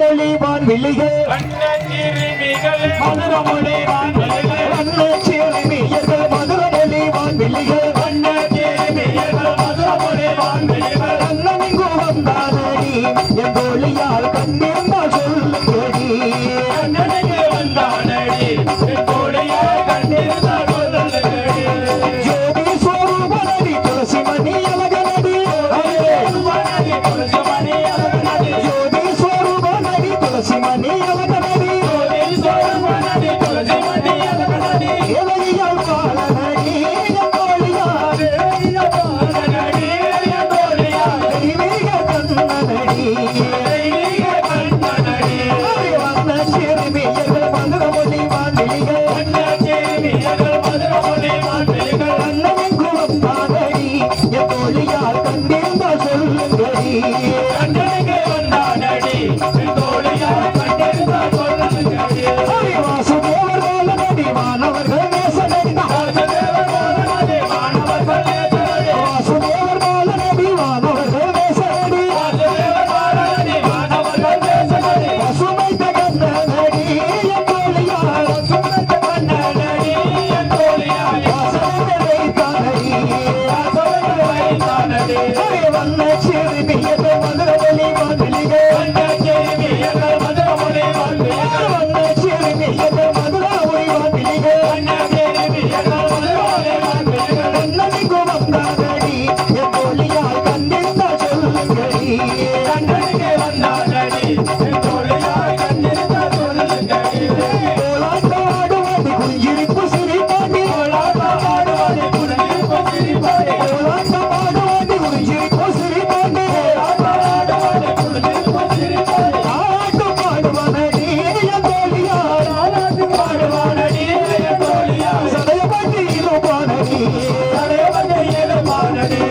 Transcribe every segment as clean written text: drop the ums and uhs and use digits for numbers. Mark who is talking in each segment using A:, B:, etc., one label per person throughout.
A: மொழி வான்வெளிகள் மதுர மொழி வான்வெளிகள் வண்ணச்சிறுமியர்கள் மதுர மொழி வான்வெளிகள் மதுர மொழி வான்வெளிகள் அண்ணனிங்கு வந்தானடி என் தோழியால் கண்ணிருந்தால் சொல்லுங்கடி அண்ணனிங்கு வந்தானடி என் தோழியால் கண்ணிருந்தால் சொல்லுங்கடி ஜோதி சோருபனடி துளசி மணி அழகனடி துளசி மணி அழகனடி ஜோதி சோருபனடி துளசி மணி அழகனடி ஜோதி சோருபனடி துளசி மணி அழகனடி இளையால் பாலனடி என் தோழியால் இளையால் பாலனடி என் தோழியால் தெய்வீக கண்ணனடி தெய்வீக கண்ணனடி வண்ண சிறுமியர்கள் மதுர மொழி வான்வெளிகள் வண்ண சிறுமியர்கள் மதுர மொழி வான்வெளிகள் அண்ணனிங்கு வந்தானடி என் தோழியால் கண்டிருந்தால் சொல்லுங்கடி அண்ணனிங்கு வந்தானடி என் தோழியால் கண்டிருந்தால் சொல்லுங்கடி வாசுதேவர் பாலனடி வானவர்கள் நேசனடி வாசுதேவர் பாலனடி வானவர்கள் நேசனடி வாசுதேவர் பாலனடி வானவர்கள் நேசனடி வாசுதேவர் பாலனடி வானவர்கள் நேசனடி பசுமைத்த கண்ணனடி என் தோழியால் பசுமைத்த கண்ணனடி என் தோழியால் வாசனை வைத்தானடி வாசனை வைத்தானடி வண்ண சிறுமியர்கள் மதுர மொழி வான்வெளிகள் வண்ண சிறுமியர்கள் மதுர மொழி வான்வெளிகள் வண்ண சிறுமியர்கள் மதுர மொழி வான்வெளிகள் வண்ண சிறுமியர்கள் மதுர மொழி வான்வெளிகள் அண்ணனிங்கு வந்தானடி என் தோழியால் கண்டிருந்தால் சொல்லுங்கடி அண்ணனிங்கு வந்தானடி என் தோழியால் கண்டிருந்தால் சொல்லுங்கடி கோலாட்டமாடுவது குஞ்சிரிப்பு சிரிப்பாண்டி கோலாட்டமாடுவது குஞ்சிரிப்பு சிரிப்பாண்டி கோலாட்டமாடுவது குஞ்சிரிப்பு சிரிப்பாண்டி கோலாட்டமாடுவது குஞ்சிரிப்பு சிரிப்பாண்டி ஆட்டு பாடுவானடி என் தோழியால் ஆட்டு பாடுவானடி என் தோழியால் சடையப்பட்டு இருப்பானடி சடையப்பட்டு இருப்பானடி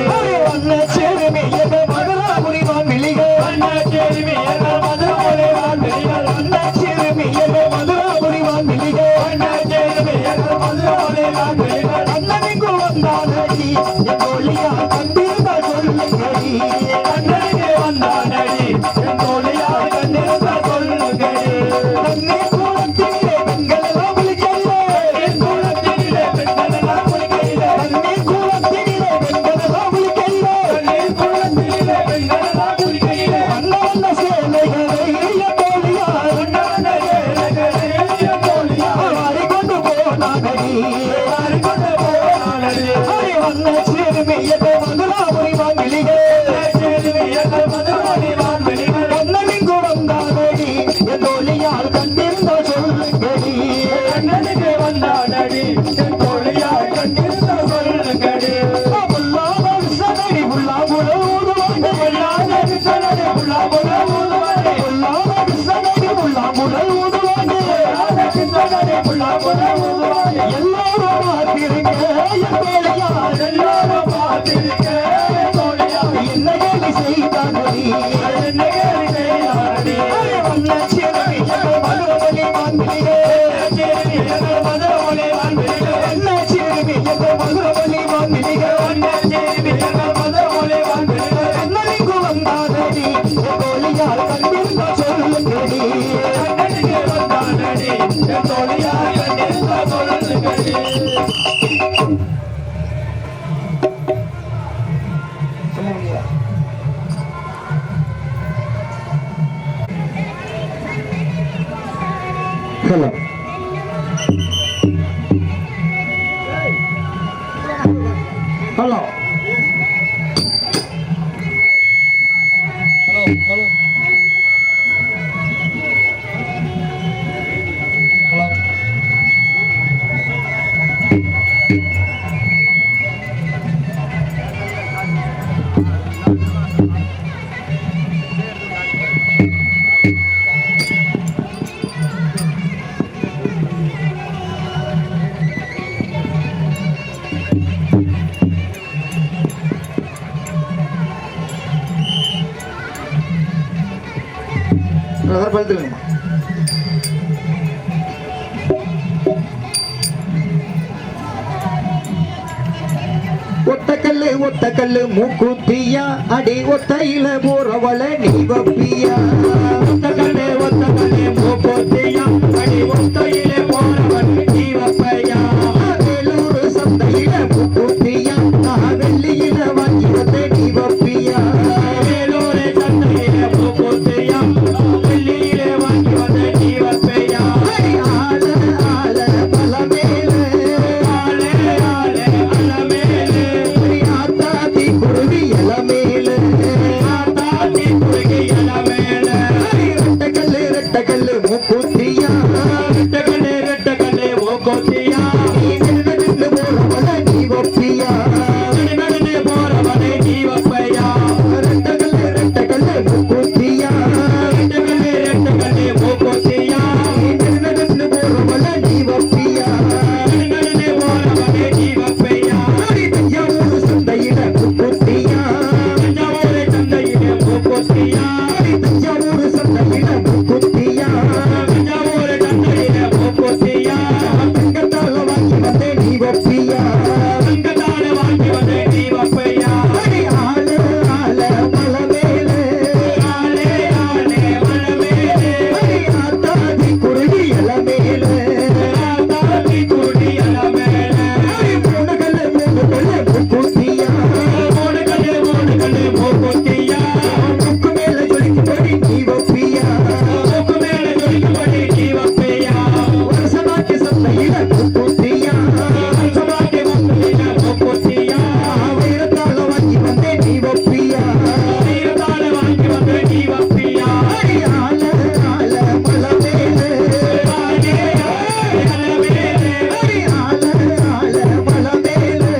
A: வண்ண சிறுமியர்கள் மதுர மொழி வான்வெளிகள் வண்ண சிறுமியர்கள் மதுர மொழி வான்வெளிகள் வண்ண சிறுமியர்கள் மதுர மொழி வான்வெளிகள் வண்ண சிறுமியர்கள் மதுர மொழி வான்வெளிகள் அண்ணனிங்கு வந்தானடி என் தோழியால் கண்டிருந்தால் சொல்லுங்கடி அண்ணனிங்கு வந்தானடி என் தோழியால் கண்டிருந்தால் சொல்லுங்கடி தண்ணீர் கூடத்திலே பெண்கள் எல்லாம் குளிக்கையிலே தண்ணீர் கூடத்திலே பெண்கள் எல்லாம் குளிக்கையிலே தண்ணீர் கூடத்திலே பெண்கள் எல்லாம் குளிக்கையிலே தண்ணீர் கூடத்திலே பெண்கள் எல்லாம் குளிக்கையிலே வண்ண வண்ண சேலைகளை என் தோழியால் வண்ண வண்ண சேலைகளை என் தோழியால் வாரிக்கொண்டு போனானடி வாரிக்கொண்டு போனானடி வண்ண சிறுமியர்கள் மதுர மொழி வான்வெளிகள் சிறுமியர்கள் மதுர மொழி வான்வெளிகள் அண்ணனிங்கு வந்தானடி என் தோழியால் கண்டிருந்தால் சொல்லுங்கடி அண்ணனிங்கு வந்தானடி என் தோழியால் கண்டிருந்தால் சொல்லுங்கடி புல்லாமடி புல்லாபுல ஊதுவாண்டி புல்லாமடி புல்லாபுல ஊதுவாண்டி புல்லாமடி புல்லாபுல ஊதுவாண்டி புல்லாபுல ஊதுவாண்டி எல்லாரும் பார்த்திருங்க என் தோழியால் எல்லாரும் பார்த்திருக்க என் தோழியால் என்ன கேலி செய்தானடி என்ன கேலி செய்தானடி வண்ண சிறுமியர்கள் மதுர மொழி வான்வெளிகள் சிறுமியர்கள் மதுர மொழி வான்வெளிகள் வண்ண சிறுமியர்கள் மதுர மொழி வான்வெளிகள் வண்ண சிறுமியர்கள் மதுர மொழி வான்வெளிகள் அண்ணனிங்கு வந்தானடி என் தோழியால் கண்டிருந்தால் சொல்லுங்கடி அண்ணனிங்கு வந்தானடி என் தோழியால் கண்டிருந்தால் சொல்லுங்கடி
B: ஹலோ ஹலோ ஹலோ ஹலோ பழுத்துக்கணுமா ஒத்த கல்லு மூக்குத்தியா அடி ஒத்தையில போறவள நீ வப்பியா ஒத்த கல்லு ரெட்டக்கல்லு மூக்குத்தியா
A: ரெட்டக்கல்லு மூக்குத்தியா
B: நீ நின்று போறவன நீ ஒப்பியா
A: போறவனை நீ வப்பையா
B: ரெட்டக்கல்லு மூக்குத்தியா
A: ரெட்டக்கல்லு மூக்குத்தியா
B: நீ நின்று போறவன நீ ஒப்பியா
A: போறவனை நீ வப்பையா
B: தஞ்சாவூர் சந்தையில மூக்குத்தியா
A: தஞ்சாவூர் சந்தையிலே மூக்குத்தியா
B: தஞ்சாவூர் சந்தையில மூக்குத்தியா
A: தஞ்சாவூர் சந்தையிலே மூக்குத்தியா
B: தங்கத்தால வாங்கி வந்தே நீ ஒப்பியா
A: தங்கத்தால வாங்கி வந்தே நீ வப்பையா
B: ஆளு ஆள மலமேலே
A: ஆளே ஆளே மனமேலே
B: ஆத்தாதி குருவி இளமேலே
A: தாத்தி குடி அலமேலே
B: மூணுகல்ல மூக்குத்தியா
A: மூணுகல்லு மூக்குத்தியா
B: முக்கு மேல ஜொலிக்கும்படி நீ ஒப்பியா
A: மூக்கு மேல ஜொலிக்கும்படி நீ வப்பையா
B: வருஷநாட்டு சந்தையில மூக்குத்தியா
A: சபாட்டி வப்பையா மூக்குத்தியா
B: வைரத்தால வாங்கி வந்தே நீ ஒப்பியா
A: தீரத்தால வாங்கி வந்தே நீ வப்பையா
B: ஆள ஆள மலமேலே
A: ஆளே ஆளே மனமேலே
B: ஆள ஆள மலமேலே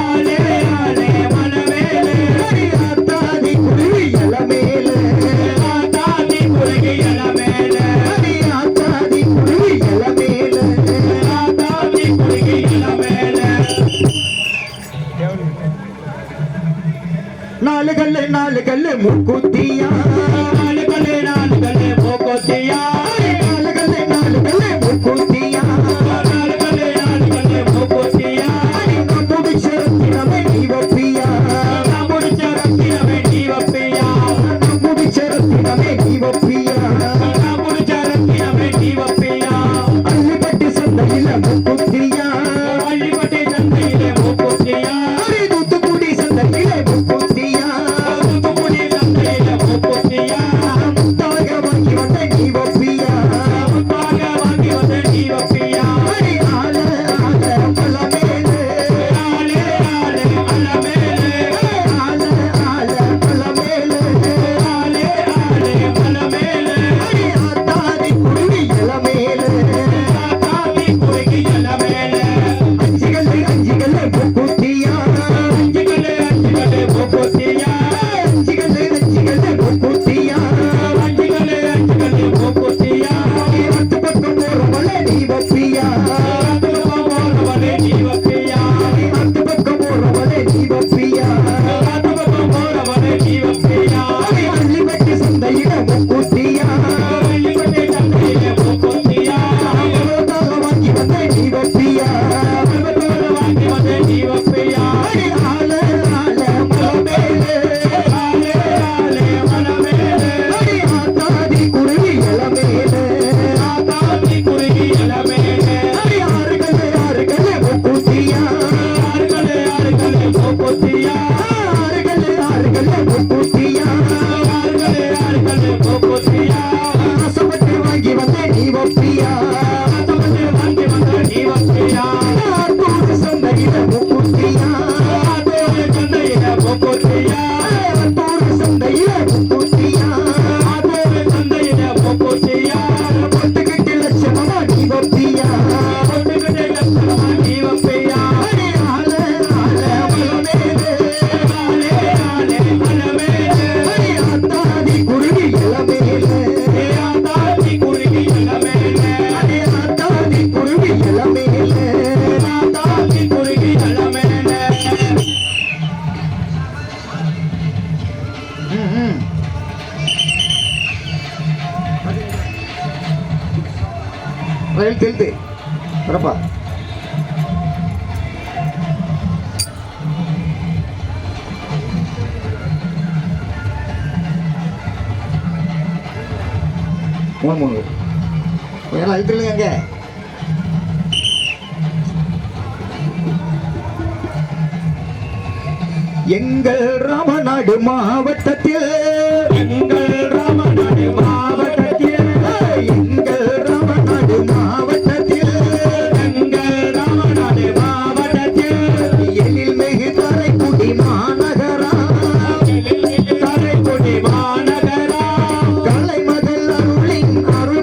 A: ஆளே ஆளே மனமேலே
B: ஆத்தாதி குருவி இளமேலே
A: தாத்தி குடி அலமேலே
B: ஆத்தாதி குருவி இளமேலே
A: தாத்தி குடி அலமேலே
B: நாலு கல்லு மூக்குத்தியா
A: நாலுகல்லு மூக்குத்தியா
B: நாலு கல்லு மூக்குத்தியா
A: நாலுகல்லு மூக்குத்தியா
B: முடிச்சரத்தினமே நீ ஒப்பியா
A: முடிச்ச ரத்தினமே நீ வப்பையா
B: முடிச்சரத்தினமே நீ ஒப்பியா
A: முடிச்ச ரத்தினமே நீ வப்பையா
B: அள்ளிப்பட்டி சந்தையில மூக்குத்தியா
A: பள்ளிப்பட்டி சந்தையிலே மூக்குத்தியா
B: தூத்துக்குடி சந்தையில மூக்குத்தியா
A: தூத்துக்குடி சந்தையிலே மூக்குத்தியா
B: முத்தாக வாங்கி வந்த நீ ஒப்பியா
A: முத்தாக வாங்கி வந்த நீ வப்பையா
B: ஆள ஆள மலமேலே
A: ஆளே ஆளே அலமேலே
B: ஆள ஆள மலமேலே
A: ஆளே ஆளே மனமேலே
B: ஆத்தாதி குருவி இளமேலே
A: தாத்தி குடி அலமேலே
B: அஞ்சுகல்லு மூக்குத்தியா
A: அஞ்சுகல்லு மூக்குத்தியா
B: அஞ்சுகல்லு மூக்குத்தியா
A: அஞ்சுகல்லு மூக்குத்தியா
B: பத்து பக்கம் போறவள நீ ஒப்பியா
A: போறவனே நீ வப்பையா
B: பத்து பக்கம் போறவள நீ ஒப்பியா
A: போறவனே நீ வப்பையா
B: அள்ளிப்பட்டி சந்தையில மூக்குத்தியா
A: பள்ளிப்பட்டி சந்தையிலே மூக்குத்தியா
B: தால வாங்கி வந்த நீ ஒப்பியா
A: வாங்கி வந்த நீ வப்பையா
B: ஆள ஆள மலமேலே
A: ஆளே ஆளே மனமேலே
B: ஆத்தாதி குருவி இளமேலே
A: தாத்தி குடி அலமேலே
B: ஆறு கல்லு மூக்குத்தியா
A: ஆறுகல்லு மூக்குத்தியா
B: ஆறு கல்லு மூக்குத்தியா
A: ஆறுகல்லு மூக்குத்தியா
B: ஆசைப்பட்டு வாங்கி வந்த நீ ஒப்பியா
A: வாங்கி வந்த நீ வப்பையா
B: ஆத்தூர் சந்தையில மூக்குத்தியா
A: சந்தையில மூக்குத்தியா
B: ஆத்தூர் சந்தையில மூக்குத்தியா
A: சந்தையில மூக்குத்தியா
B: 8 லட்சமா நீ ஒப்பியா
A: பொட்டுக்கிட்டே லட்சணமா நீ வப்பையா
B: ஆள ஆள மலமேலே
A: ஆளே ஆளே மனமேலே
B: ஆத்தாதி குருவி இளமேலே
A: தாத்தி குடி அலமேலே
B: ஆத்தாதி குருவி இளமேலே
A: தாத்தி குடி அலமேலே
B: ரயில் தெரித்து வரப்பா மூணு கொஞ்சம் அழுத்தில்லைங்க அங்கே எங்கள் ராமநாடு மாவட்டத்தில்
A: எங்கள் ராமநாடு மாவட்டத்தில்
B: எங்கள் ராமநாடு மாவட்டத்தில்
A: எங்கள் ராமநாடு மாவட்டத்தில்
B: எழில் மிகு தரைக்குடி மாநகரா
A: காரைக்குடி மாநகரம்
B: கலை மகள் அருளின் அருள்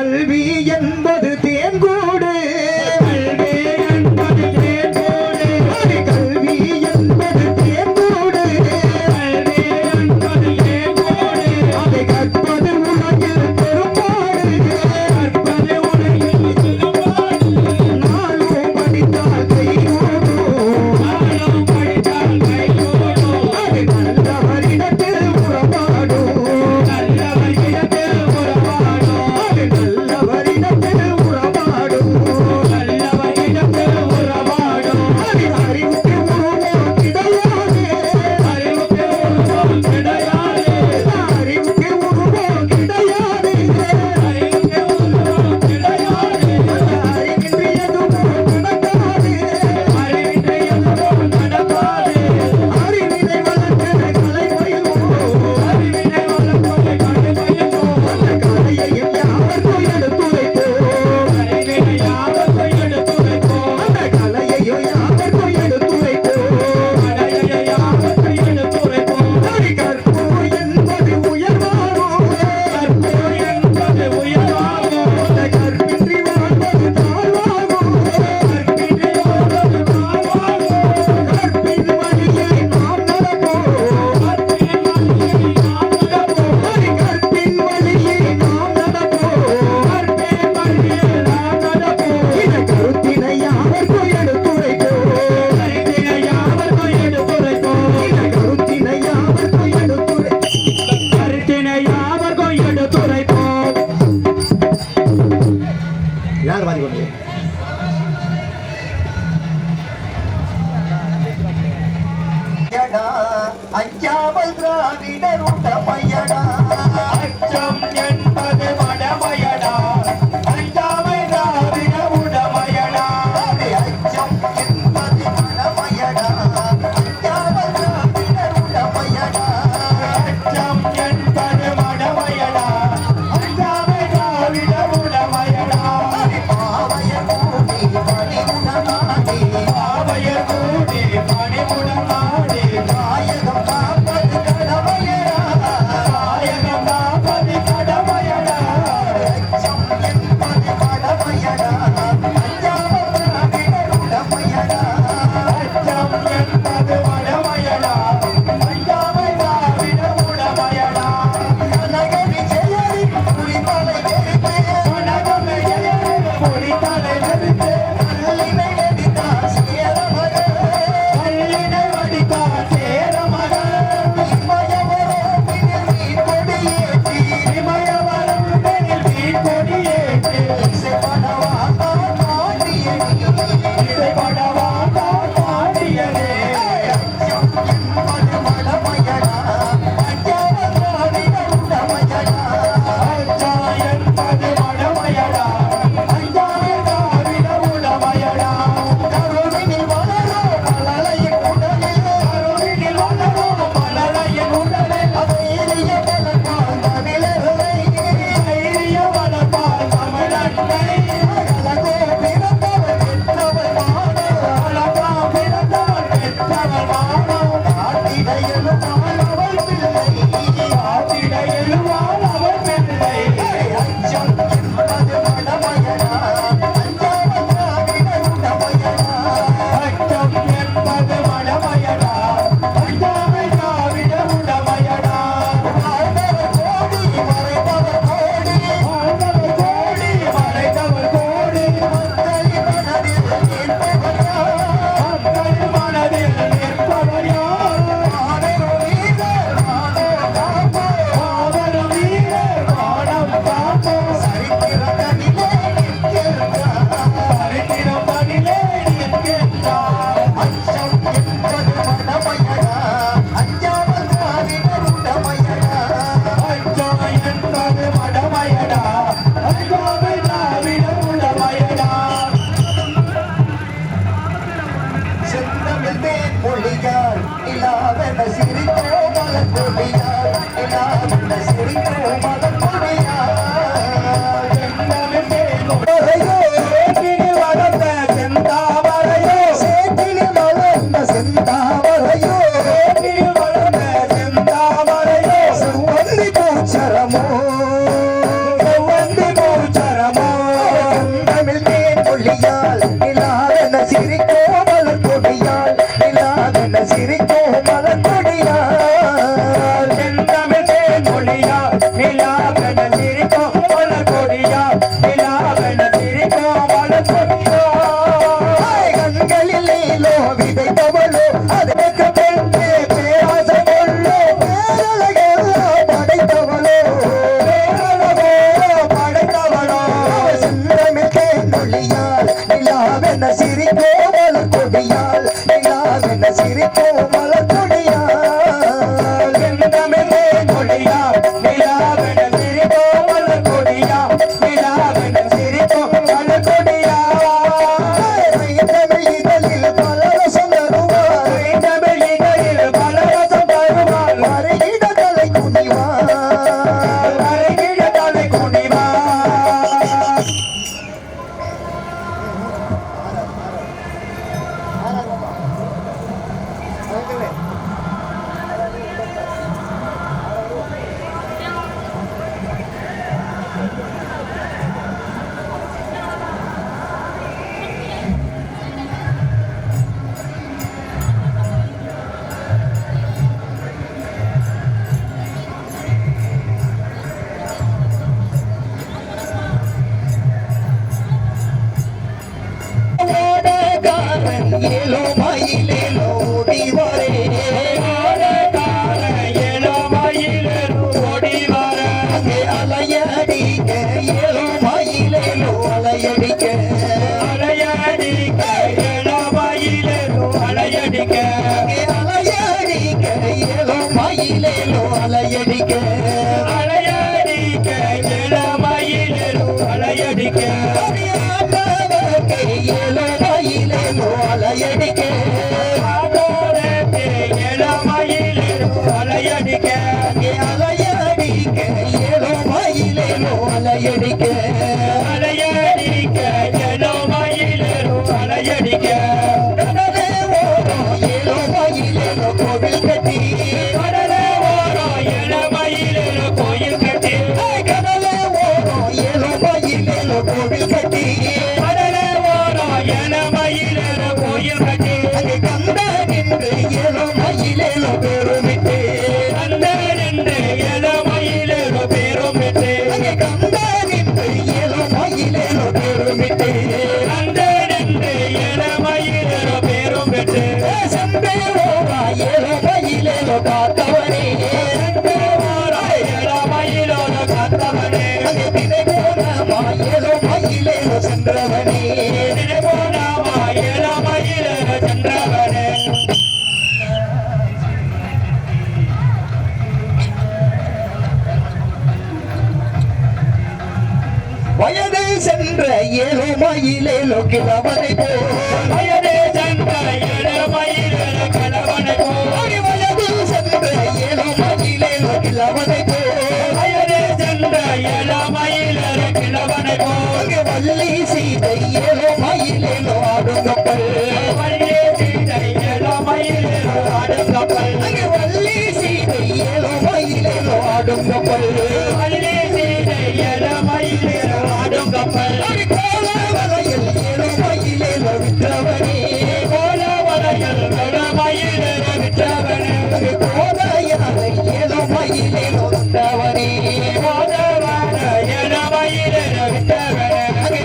B: கல்வி என்பது தேன்கூடு
A: கல்வி என்பது தேன்கூடு.
B: கல்வி என்பது தேன்கூடு
A: கல்வி என்பது தேன்கூடு.
B: அதை கற்பது உலகில் பெரும்பாடு
A: கற்பது உலகில் பெரும்பாடு.
B: நாளும் படித்தால் கைகூடும்
A: நாளும் படித்தால் கைகூடும்.
B: அது நல்லவரிடத்தில் உறவாடும்
A: நல்லவரிடத்தில் உறவாடும்.
B: அது நல்லவரிடத்தில் உறவாடும்
A: நல்லவரிடத்தில் உறவாடும்.
B: அது அறிவுக்கு உருவம் கிடையாது
A: அறிவுக்கு உருவம் கிடையாது.
B: அறிவுக்கு உருவம் கிடையாது
A: அறிவுக்கு உருவம் கிடையாது.
B: அறிவின்றி எதுவும் நடக்காது
A: அறிவின்றி எதுவும் நடக்காது.
B: அறிவினை வளர்க்கிற கலை பயில்வோம்
A: அறிவினை வளர்ப்பதை கண்டுபயப்போம்.
B: அந்த கலையையும் யாவர்க்கும் எடுத்துரைப்போம்
A: அறிவினை யாவர்க்கும் எடுத்துரைப்போம்.
B: அந்த கலையையும் யாவர்க்கும் எடுத்துரைப்போம்
A: கலையை யாவர்க்கும் எடுத்துரைப்போம்.
B: அதை கற்போம் என்பது உயர்வாகும்
A: கற்போர் என்பது உயர்வாகும்.
B: அந்த கற்பின்றி வாழ்வது தாழ்வாகும்
A: கற்பின்றி வாழ்வது தாழ்வாகும்.
B: கற்பின் வழியே நாம் நடப்போம்
A: கற்பின் வழியை நாம் நடப்போம்.
B: அதை கற்பின் வழியே நாம் நடப்போம்
A: கற்பின் வழியை நாம் நடப்போம்.
B: இந்த கருத்தினை யாவர்க்கும் எடுத்துரைப்போம்
A: கருத்தினை யாவர்க்கும் எடுத்துரைப்போம்.
B: இந்த கருத்தினை யாவர்க்கும் எடுத்துரை
A: கருத்தினை யாவர்க்கும் எடுத்துரைப்போம்.
B: யார் வாதி கொண்டு அஞ்சாமல் திராவிடர் உண்டமையடா
A: அச்சம் என்பது மடமையடா. அஞ்சாமை திராவிட உடமையடா.
B: அச்சம் என்பது மனமையடா அஞ்சாமல் திராவிடர் உண்டமையடா
A: அச்சம் என்பது மடமையடா. அஞ்சாமை திராவிட உடமையடா.
B: பாவைய கூடி பணிவுணமாடி
A: பாவையர் கூடி பணிபுடமாடி.
B: நாயகம் காப்பது கடமையடா
A: நாயகம் காப்பது கடமையடா.
B: அச்சம் என்பது மடமையடா அஞ்சாமல் திராவிடர் உண்டமையடா
A: அச்சம் என்பது மடமையடா. அஞ்சாமை திராவிட உடமையடா.
B: கனக விஜயரின் குறிமலை வெறுப்பே
A: உலகமே எழறு பொடித்தலை வெறுத்து.
B: கல்லினை வெடித்தார் சேரமகள்
A: கல்லினை வடித்தார் சேர மகள்.
B: இமயவரோட்டினில் நீ கொடியேற்றி
A: இமயவரம் மேல் வீழ்கொடியேற்றி.
B: இசைப்படவாதான் பாண்டியனே
A: இசைப்படவாதான் பாண்டியனே.
B: அச்சம் என்பது மடமையடா அஞ்சாமல் திராவிடர் உண்டமையடா
A: அச்சம் என்பது மடமையடா. அஞ்சாமை திராவிட உடமையடா.
B: கருவினில் வளரோ மலலையின் உடலில்
A: கருவினில் வளரும் மலரையின் உடலில்
B: தைரிய வளர்ப்பால் தமிழர்களை
A: தைரிய வளர்ப்பார் தமிழன்னை.
B: அழகோ பிறந்தவர் பெற்றவர் மானோ
A: அழகா பிறந்தவர் பெற்றவர் வானம்.
B: காட்டிட எழுவாள் அவள் பிள்ளை
A: காத்திட எழுவாள் அவர் பிள்ளை.
B: அச்சம் என்பது மடமையடா அஞ்சாமல் திராவிடர் உண்டமையடா
A: அச்சம் என்பது மடமையடா. அஞ்சாமை திராவிட உடமையடா.
B: வாழ்ந்தவர் கோடி மறைந்தவர் கோடி
A: வாழ்ந்தவர் கோடி மறைந்தவர் கோடி.
B: மக்களின் மனதில் நிற்பவர் யார்?
A: மக்கள் மனதில் நிற்பவர் யார்?
B: ஆனோ வீரர் ஆனோ காப்போர்
A: காவலும் வீரர் வானம் காப்போம்.
B: சரித்திரத்திலே நிற்கின்றார்
A: சரித்திரம் தனிலே நிற்கின்றார்.
B: அச்சம் என்பது மடமையடா அஞ்சாமல் திராவிடர் உண்டமையடா
A: அச்சம் என்பது மடமையடா. அஞ்சாமை திராவிட உடமையடா.
B: செந்தமிழ் தேன் மொழியால் இலாவென சிரித்தோ மலர் கொடியால் இலாவென சிரித்தோ மலர் கொடியால்
A: செந்தமிழ் தேனொரு சேற்றினில் வளர்ந்த செந்தாமரையோ.
B: சேற்றினில் வளர்ந்த செந்தாமரையோ
A: சேற்றினில் வளர்ந்த செந்தாமரையோ.
B: செவ்வந்தி பூச்சரமோ
A: செவ்வந்தி பூச்சரமோ.
C: சிரிக்கும் மலர் கொடியால் நிலாவென சிரிக்கும் மலர் கொடியால்
A: செந்தமிழே கொடியா நிலாவென சிரிப்போம் மலர் கொடியா நிலாவென சிரிப்போம் மலர் கொடியா
C: தமிழ் இதழில் பல ரசம் தருவார்
A: தமிழ் இதழில் பல ரசம் தருவாள்
C: வருகிட தலை குனிவார்
A: வருகிற தலை குனிவா
C: ஓடக்காரன் ஏலோ மயிலேலோ ஓடி வரே அங்கே அலையடிக்க ஏலோ மயிலேலோ அலையடிக்க அங்கே அலையடிக்க ஏலோ மயிலேலோ அலையடிக்க ஆண்டவர்க்கு ஏலோ மயிலேலோ அலையடிக்க அங்கே அலையடிக்க ஏலோ மயிலேலோ அலையடிக்க கடலே ஓரம் ஏலோ மயிலேலோ கோவில் கட்டி கடலே ஓரம் ஏலோ மயிலேலோ கோவில் கட்டி அங்கே கந்த நின்று ஏலோ மயிலேலோ பெருமிட்டு அங்கே கந்த நின்று ஏலோ மயிலேலோ பெருமிட்டு செம்பே ஓரா ஏலோ மயிலேலோ காத்தவனே அங்கே தினை போனமா ஏலோ மயிலேலோ சென்றவனே வயது சென்ற ஏலோ மயிலேலோ கிழவனை போல் வயது சென்ற ஏலோ மயிலேலோ கிழவனை போல் அங்கே வள்ளி சீதை ஏலோ மயிலேலோ ஆடும் கப்பல் அங்கே வள்ளி சீதை ஏலோ மயிலேலோ ஆடும் கப்பல் அங்கே கோல வலையில் ஏலோ மயிலேலோ விற்றவனே அங்கே கோதையாரை ஏலோ மயிலேலோ விற்றவனே அங்கே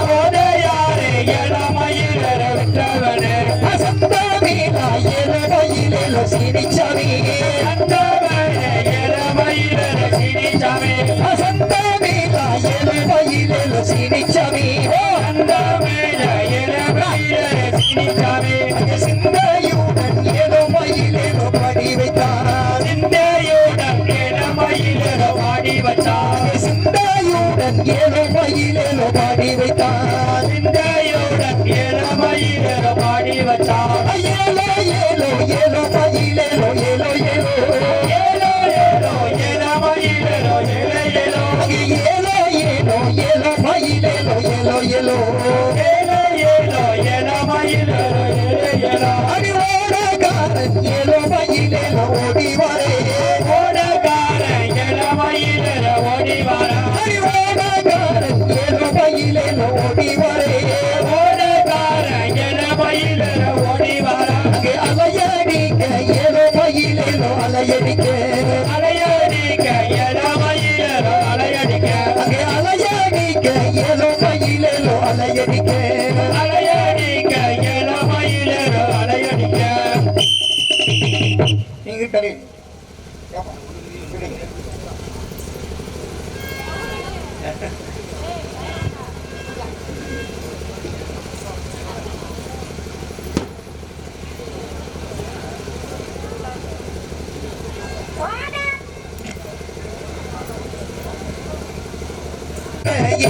C: கோதையாரை ஏலோ மயிலேலோ விற்றவனே அசந்தமீனா ஏலோ மயிலேலோ சீனிச்சவே அசந்தமீனா ஏலோ மயிலேலோ சீனிச்சவே அங்கே சிந்தையுடன் ஏலோ மயிலேலோ படி வைத்தான் அங்கே சிந்தையுடன் ஏலோ மயிலேலோ பாடி வைத்தான் ஏலோ ஏலோ ஏலோ மயிலேலோ ஏலோ ஏலோ அங்கே ஏலோ ஏலோ ஏலோ மயிலேலோ ஏலோ ஏலோ அங்கே ஓடக்காரன் ஏலோ மயிலேலோ ஓடி வரே அங்கே ஓடக்காரன் ஏலோ மயிலேலோ ஓடி வரே அங்கே அலையடிக்க ஏலோ மயிலேலோ அலையடிக்க அங்கே அலையடிக்க ஏலோ மயிலேலோ அலையடிக்க நீங்க கடை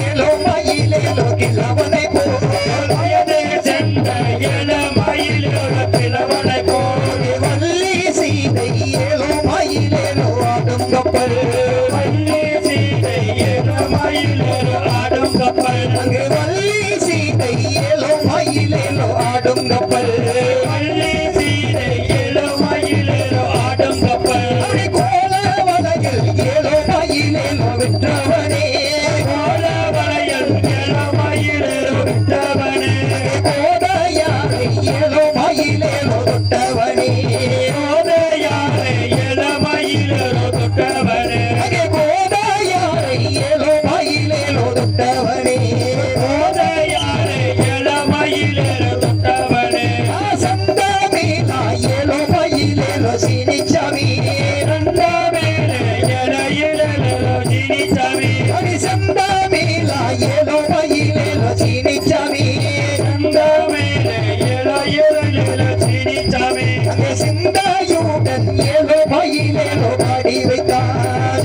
C: ஏலோ மயிலேலோ கிழவனை போல் வயது சென்ற இளமயிலேலோ கிழவனை போல் வள்ளி சீதை ஏலோ மயிலேலோ ஆடும் கப்பல் வள்ளி சீதை ஏலோ மயிலேலோ ஆடும் கப்பல் அங்கு வள்ளி சீதை ஏலோ மயிலேலோ ஆடும் கப்பல் வள்ளி சீதை ஏலோ மயிலேலோ ஆடும் கப்பல் அப்படி கோல வலையில் ஏலோ மயிலேலோ விற்றவனே கோல வலையில் ஏலோ மயிலேலோ விற்றவனே கோதையாரை ஏலோ மயிலேலோ தொட்டவனே கோதையாரை ஏலோ மயிலேலோ தொட்டவனே அங்கே கோதையாரை ஏலோ மயிலேலோ தொட்டவனே கோதையாரை ஏலோ மயிலேலோ தொட்டவனே சந்தமேலா ஏலோ மயிலேலோ சினிச்சவி சந்தமேலா ஏலோ சினிச்சவி அடி சந்தமேலா ஏலோ மயிலேலோ சினிச்சவி சந்தமேலா ஏலோ சினிச்சவி அங்கே சிந்தாயுடன் ஏலோ மயிலேலோ பாடி வைத்தான்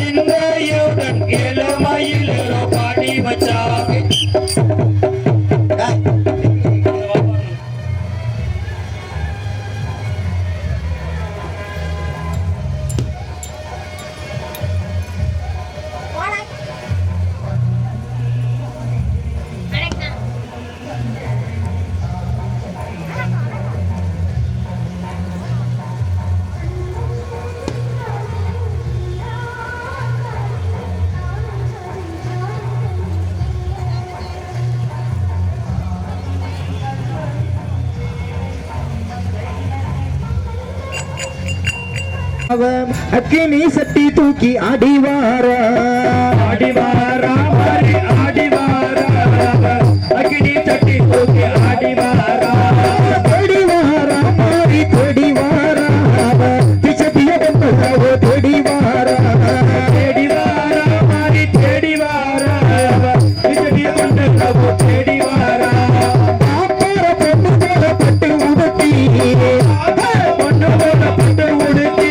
C: சிந்தாயுடன் ஏலோ மயிலேலோ பாடி வச்சான்
B: அக்கினி சட்டி தூக்கி அடிவாரா
C: ஆடிவாரா மாறி ஆடிவாரா அக்கினி சட்டி தூக்கி ஆடிவாரா
B: தேடிவாரா மாறி தேடிவாரா பிச்சப்பிய கொண்டவோ தேடிவாரா
C: தேடிவாரா மாறி தேடிவாரா விஜய கொண்டவோ தேடிவாரா
B: ஆப்பார பொண்ணு போல பட்டு உடுத்தி
C: பொண்ணு போல பட்டு உடுத்தி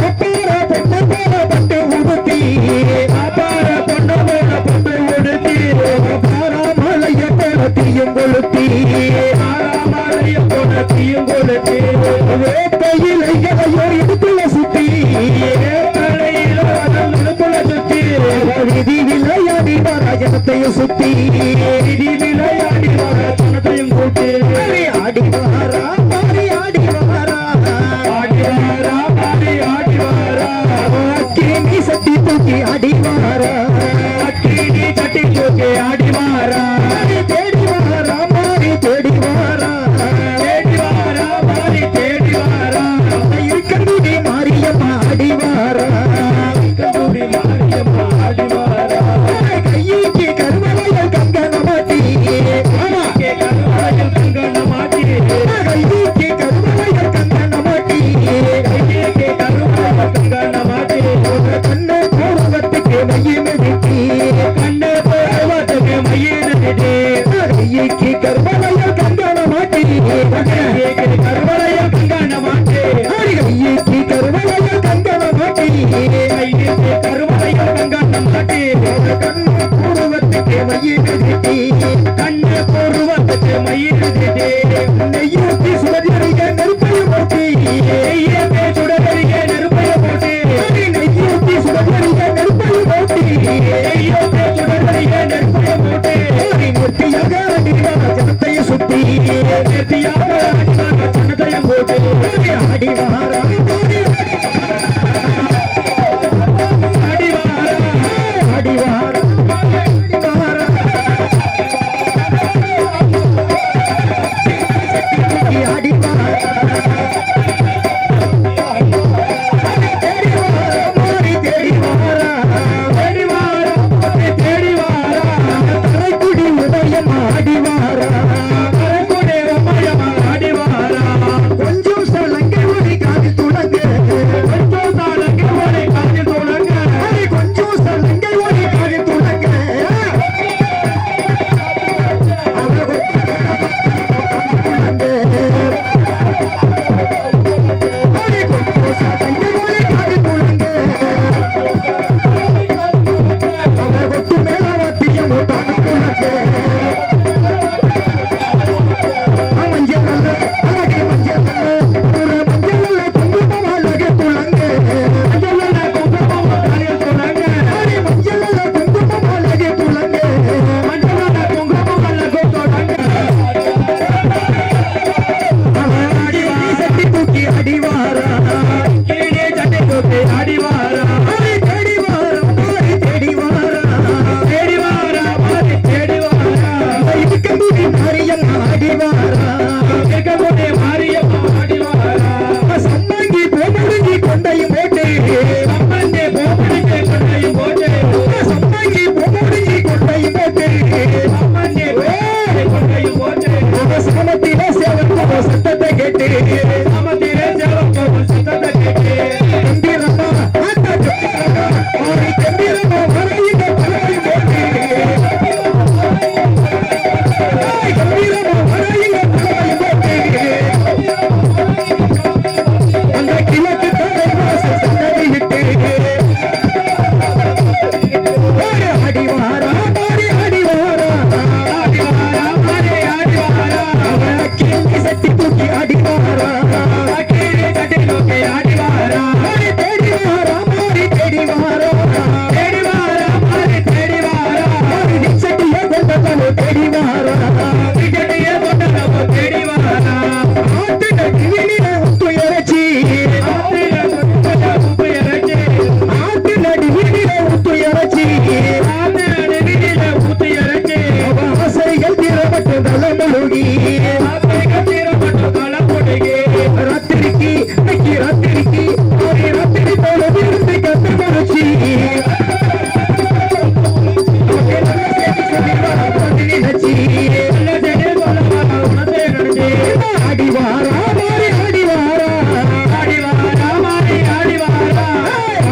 B: ஆப்பார பொண்ணு போல பட்டு உடுத்தி
C: அபார பொண்ணு போல பட்டு உடுத்தி
B: பாராமலைய கொளத்தியும் கொளுத்தி
C: ஆராமலைய கொண்டத்தையும் கொளுத்தி
B: வேட்டையில் ஐயோ இடுப்புல சுத்தி
C: தலையில நடுப்புல சுத்தி
B: விதி விளையாடி ராஜனத்தையும் சுத்தி
C: விதி விளையாடி வர தனத்தையும் கூட்டி
B: ஆடிவாரா மாறி ஆடிவாரா
C: ஆடிவாரா மாறி ஆடிவாரா
B: அக்கினி சட்டி தூக்கி அடிவாரா
C: அக்கினி சட்டி தூக்கி ஆடிவாரா
B: தேடிவாரா மாறி தேடிவாரா
C: தேடிவாரா மாறி தேடிவாரா
B: இருக்கங்குடி மாரியம்மா அடிவாரா
C: கல்லூரி மாரியம்மா ஆடிவாரா
B: கைக்கு கருவலையில் கங்கண மாட்டி
C: கே கருவாயில் கங்கண மாட்டி
B: கைக்கு கருவலையில் கங்கண மாட்டி
C: கே கருவாயில் கங்கண மாட்டி
B: கண்ணு பூர்வத்துக்கு மையம் வெட்டி
C: கண்ணு பருவத்துக்கு மயிரிட்டு
B: கைக்கு கருவலையில் கங்கண மாட்டி
C: கருவளையில் கங்கண மாட்டி
B: கைக்கு கருவலையில் கங்கண மாட்டி
C: கருவளையில் கங்கண மாட்டி
B: கண்ணு பூர்வத்துக்கு மையம் வெட்டி
C: கண்ணு பருவத்துக்கு மயிரிட்டு
B: நெய்யூத்தி சுடரிக நெருப்பைய போட்டி
C: நெய்யத்தை சுடகரிக நெருப்பைய போட்டு
B: நெய்யூத்தி சுடரிக நெருப்பைய போட்டி
C: நெய்யத்தை சுடகரிக நெருப்பைய போட்டு
B: நெத்தியாக அடிவார ஜனத்தைய சுத்தி
C: நெத்தியாக அடிவார சன்னத்தையும் போட்டு
B: அடிவாரா
C: அடிவாரா
B: அடிவாரா அடிவாரா மாறி அடிவாரா
C: அடிவாரா மாறி அடிவாரா
B: கேள்வி சட்டி தூக்கி அடிவாரா
C: கீழே கட்டி நோக்கி அடிவாரா
B: மாறி தேடி வாரா மாறி தேடி வாரா
C: தேடிவாரா மாறி தேடிவாரா
B: மாறி நிச்சட்டியே கொண்டவனோ தேடி வாரா
C: விஜட்டியே கொண்டனவோ தேடிவாரா
B: ஆட்டு நடுவினில உத்து இறைச்சி
C: ஆத்திர உப்பு இறச்சி
B: ஆட்டு நடுவினில உத்து இறைச்சி
C: ஆத்திர நெருங்கில ஊத்தி இறச்சி
B: அவ ஆசைகள் தீரப்பட்டு நலமொழி
C: ஆத்திர கத்தீர மட்டும் களம் கொடுகி
B: ராத்திரிக்கு இன்னைக்கு ராத்திரிக்கு ஒரு ராத்திரி போல இருந்து கத்து மறுச்சி நினைச்சி
C: நல்ல செடி கொள்ளவாரா உணர்ந்தே நடந்தே
B: அடிவாரா மாறி அடிவாரா
C: அடிவாரா மாறி அடிவாரா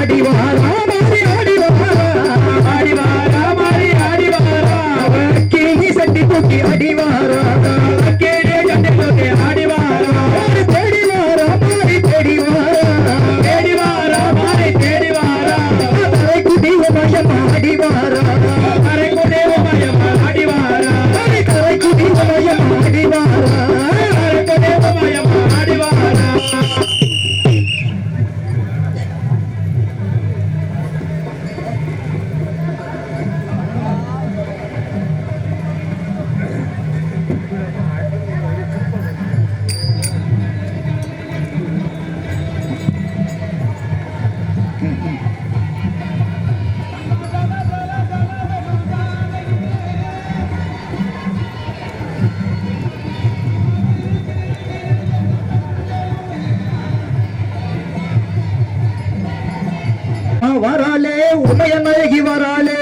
B: அடிவாரா மாறி அடிவாரா
C: அடிவாரா மாறி அடிவாரா
B: கேள்வி சட்டி தூக்கி அடிவாரா
C: கீழே கட்டி நோக்கி அடிவாரா
B: மாறி தேடி வாரா மாறி தேடி வாரா
C: தேடிவாரா மாறி தேடிவாரா
B: தலைக்குடி உமயம் அடிவாரா
C: கரைக்குடே உமயம் அடிவாரா
B: தலைக்குடி உமயம் அடிவாரா
C: கரைக்குடே உமயம் அடிவாரா
B: வராலே உமையனகி வராலே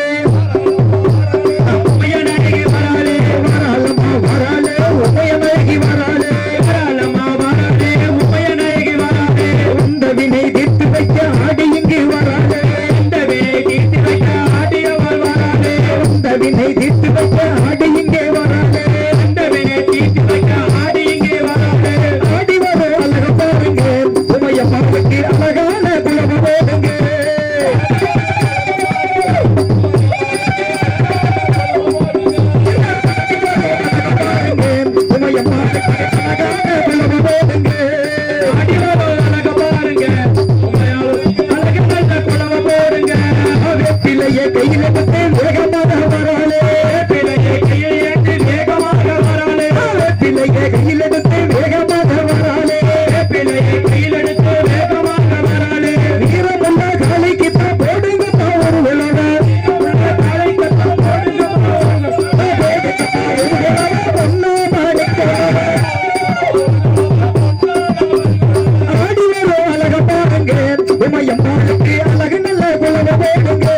C: உமையனகி வராளே
B: வராலம்மா வராலே உமையனகி வராலே
C: வராளம்மா வராளே உமையனகி வராளே
B: உந்த வினை தீர்த்து வைக்க ஆடி இங்கு வராலே
C: இந்த வினை தீர்த்து வைக்க ஆடியவர் வராளே
B: உந்த வினை தீர்த்து வைக்க ஆடி இங்கே வராலே
C: இந்த வினை தீர்த்து வைக்க ஆடி இங்கே வராளே
B: ஆடி வர அழக பாருங்க உமையம்மாவுக்கு அழகான குலம போடுங்க உமையம்மாவுக்கு அழகான குலம போடுங்க
C: அடிவரும் அழக பாருங்க உமையாலும் அழகு நல்ல குலவ போடுங்க
B: பிள்ளைய கையில பட்டு வேகமாக வராலே
C: பிள்ளையை கையில் ஏற்றி வேகமாக வராளே
B: பிள்ளைய கையில பட்டு வேகமாக வராலே
C: பிள்ளையை கையில் எடுத்து வேகமாக வராளே
B: வீரமுள்ள காலைக்கு தான் போடுங்க ஒரு விழா
C: உள்ள தலைக்கத்தான் போடுங்க
B: ஆடி வரும் அழக பாருங்க உமையம்மாவுக்கு அழகு நல்ல குலவ போடுங்க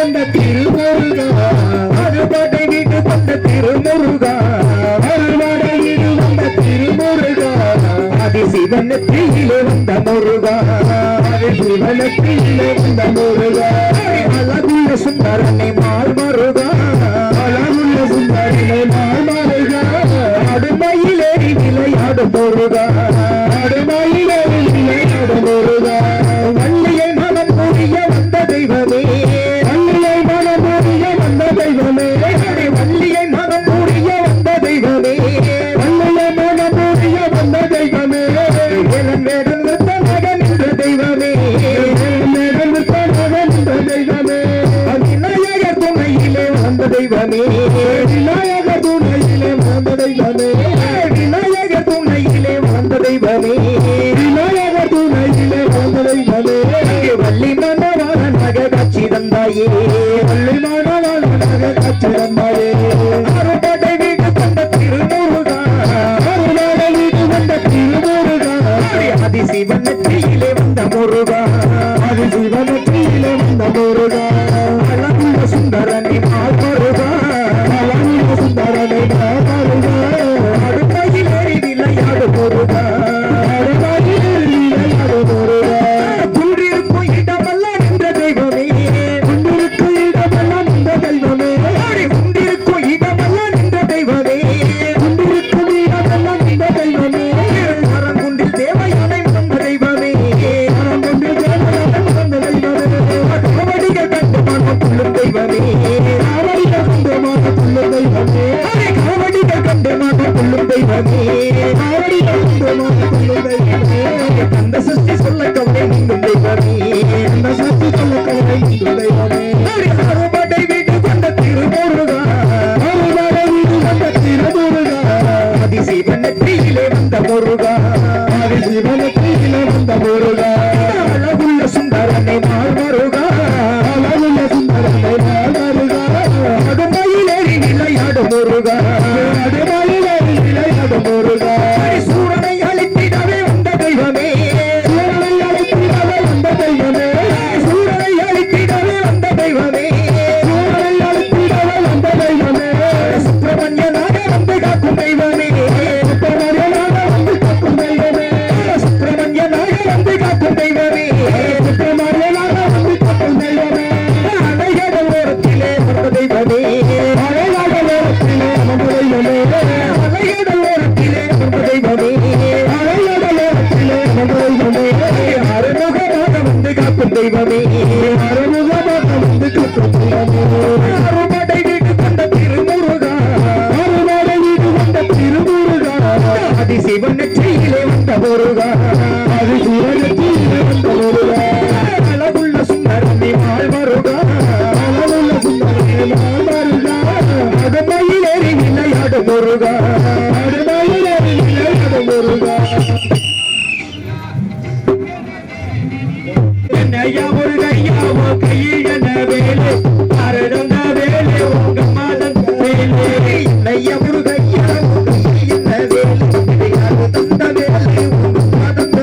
B: வந்த திருமுருகா அறுபடை வீடு வந்த திருமுருகா அறுபடை வீடு வந்த திருமுருகா அது சிவனத்திலே வந்த முருகா அது சிவனத்திலே வந்த முருகா அழகுள்ள சுந்தரனை மால் மருகா அழகுள்ள சுந்தரனை மால் மருகா அடுமையிலேறி விளையாடும் முருகா அடுமையிலேறி விளையாடும் முருகா வள்ளியை மனம் புரிய வந்த தெய்வமே வள்ளியை மனம் புரிய வந்த தெய்வமே வள்ளியை மனம் புரிய வந்த தெய்வமே வள்ளியை மனம் புரிய வந்த தெய்வமே இளமேடல் நிற்க மகன் என்ற தெய்வமே இளமேடல் நிற்க மகன் என்ற தெய்வமே விநாயகர் துணையிலே வந்த தெய்வமே விநாயகர் துணையிலே வந்த தெய்வமே விநாயகர் துணையிலே வந்த தெய்வமே விநாயகர் துணையிலே வந்த தெய்வமே வள்ளி மனவாள நக காட்சி தந்தாயே வள்ளி மனவாள நக காட்சி தந்தாயே அறுபடை வீடு கொண்ட திருமுருகா அறுபடை வீடு கொண்ட திருமுருகா ஆதி சிவனத்திலே வந்த முருகா ஆதி சிவனத்திலே வந்த முருகா அழகுள்ள சுந்தரனை மால் முருகா அழகுள்ள சுந்தரனை மால் முருகா அடுமையிலேறி விளையாடு முருகா அடுமையிலேறி விளையாடு முருகா குன்றிருக்கும் இடமெல்லாம் நின்ற தெய்வமே குன்றிருக்கும் இடமெல்லாம் நின்ற தெய்வமே குன்றிருக்கும் இடமெல்லாம் நின்ற தெய்வமே குன்றிருக்கும் இடமெல்லாம் நின்ற தெய்வமே மரங்குன்றில் தேவையானை வந்த தெய்வமே மரங்குன்றில் தேவையானை வந்த தெய்வமே காவடிகள் கண்டு மனம் புல்லும் தெய்வமே காவடிகள் கண்டு மனம் புல்லும் தெய்வமே காவடிகள் கண்டு மனம் புல்லும் தெய்வமே காவடிகள் கண்டு மனம் புல்லும் தெய்வமே கந்த சஷ்டி சொல்ல கவலை நீங்கும் தெய்வமே கந்த சஷ்டி சொல்ல கவலை நீங்கும் தெய்வமே அறுபடை வீடு கொண்ட திருமுருகா அறுபடை வீடு கொண்ட திருமுருகா ஆதி சிவனத்திலே வந்த முருகா ஆதி சிவனத்திலே வந்த முருகா அழகுள்ள சுந்தரனை மால் முருகா அழகுள்ள சுந்தரனை மால் முருகா அடுமையிலேறி விளையாடு முருகா அடுமையிலேறி விளையாடு முருகா சூரனை அழித்திடவே வந்த தெய்வமே சூரனை அழித்திடவே வந்த தெய்வமே சூரனை அழித்திடவே வந்த தெய்வமே சூரனை அழித்திடவே வந்த தெய்வமே சுப்பிரமணியனாக வந்து காக்கும் தெய்வமே சுப்பிரமணியனாக வந்து காக்கும் தெய்வமே சுப்பிரமணியனாக வந்து காக்கும் தெய்வமே சுப்பிரமணியனாக வந்து காக்கும் தெய்வமே அலைகடல் ஓரத்திலே வந்த தெய்வமே அலைகடல் ஓரத்திலே வந்த தெய்வமே அலைகடல் ஓரத்திலே வந்த தெய்வமே அலைகடல் ஓரத்திலே வந்த தெய்வமே அறுமுகமாக வந்து காக்கும் தெய்வமே அறுமுகமாக வந்து காக்கும் தெய்வமே அறுபடை வீடு கொண்ட திருமுருகா அறுபடை வீடு கொண்ட திருமுருகா ஆதி சிவனத்திலே வந்த முருகா ஆதி சிவனத்திலே வந்த முருகா அழகுள்ள சுந்தரனை மால் முருகா அழகுள்ள சுந்தரனை மால் முருகா அடுமையிலேறி விளையாடு முருகா அடுமையிலேறி விளையாடு முருகா என்னையா முருகையாவோ கையில் என்ன வேலை அருந்த வேலை உங்க மாதம் வேலை என்னையா முருகையாவோ கையில் என்ன வேலை அருந்த வேலை உங்க மாதம்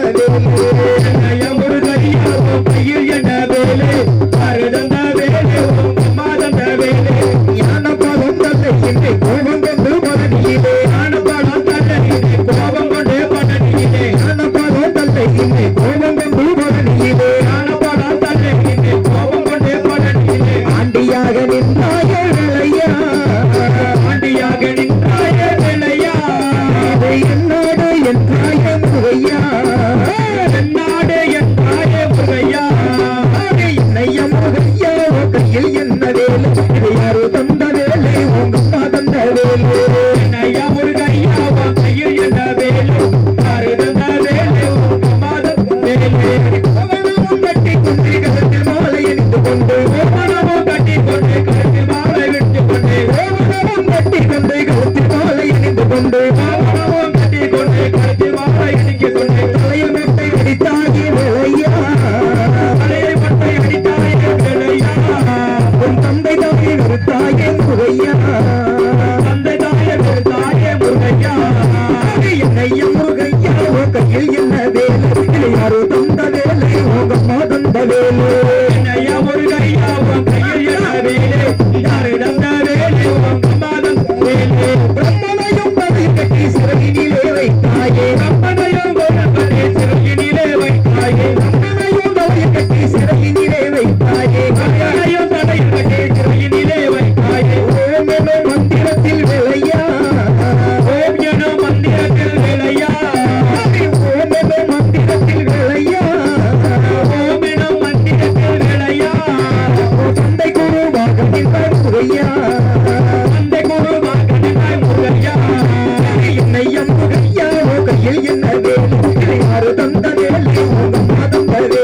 C: தந்த வேலை உங்க மாதம் வேலை